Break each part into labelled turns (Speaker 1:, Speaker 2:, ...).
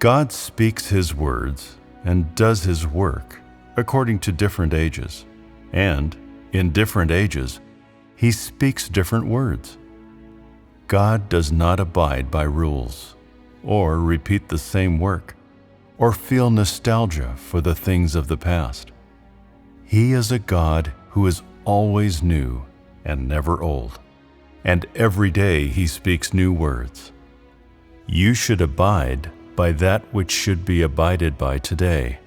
Speaker 1: God speaks His words and does His work according to different ages, and in different ages, He speaks different words. God does not abide by rules, or repeat the same work, or feel nostalgia for the things of the past. He is a God who is always new and never old, and every day He speaks new words. You should abide by that which should be abided by today.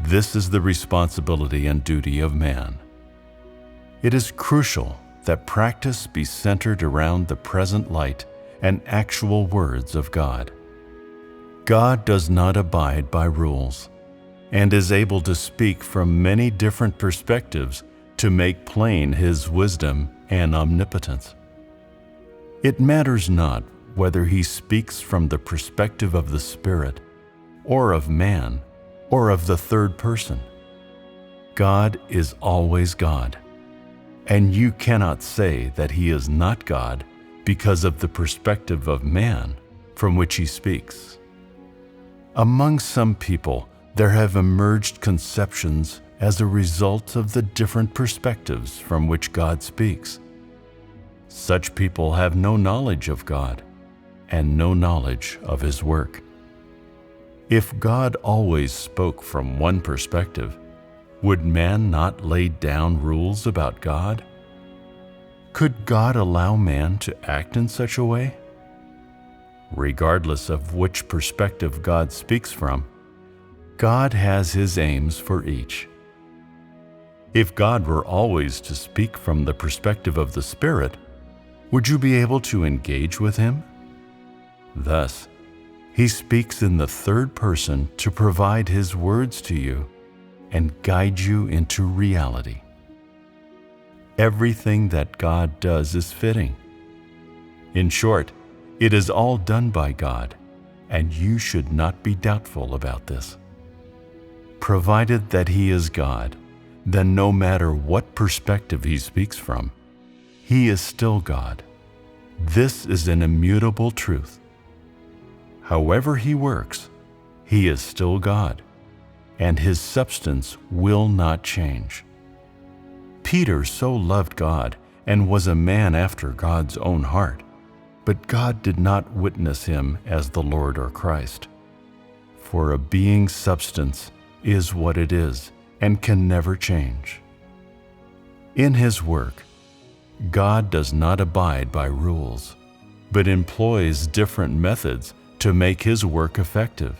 Speaker 1: This is the responsibility and duty of man. It is crucial that practice be centered around the present light and actual words of God. God does not abide by rules and is able to speak from many different perspectives to make plain His wisdom and omnipotence. It matters not whether He speaks from the perspective of the Spirit, or of man, or of the third person. God is always God, and you cannot say that He is not God because of the perspective of man from which He speaks. Among some people, there have emerged conceptions as a result of the different perspectives from which God speaks. Such people have no knowledge of God and no knowledge of His work. If God always spoke from one perspective, would man not lay down rules about God? Could God allow man to act in such a way? Regardless of which perspective God speaks from, God has His aims for each. If God were always to speak from the perspective of the Spirit, would you be able to engage with Him? Thus, He speaks in the third person to provide His words to you and guide you into reality. Everything that God does is fitting. In short, it is all done by God, and you should not be doubtful about this. Provided that He is God, then no matter what perspective He speaks from, He is still God. This is an immutable truth. However He works, He is still God, and His substance will not change. Peter so loved God and was a man after God's own heart, but God did not witness him as the Lord or Christ. For a being's substance is what it is and can never change. In His work, God does not abide by rules, but employs different methods to make His work effective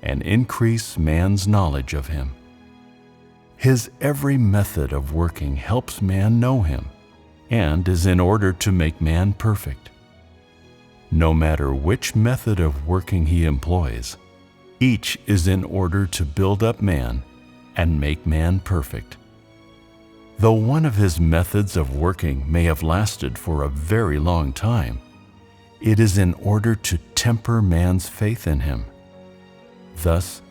Speaker 1: and increase man's knowledge of Him. His every method of working helps man know Him and is in order to make man perfect. No matter which method of working He employs, each is in order to build up man and make man perfect. Though one of His methods of working may have lasted for a very long time, it is in order to temper man's faith in Him. Thus,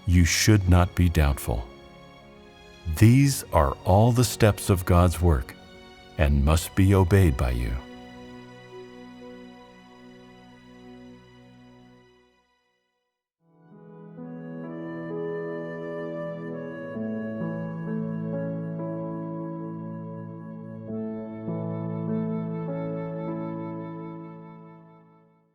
Speaker 1: you should not be doubtful. These are all the steps of God's work and must be obeyed by you.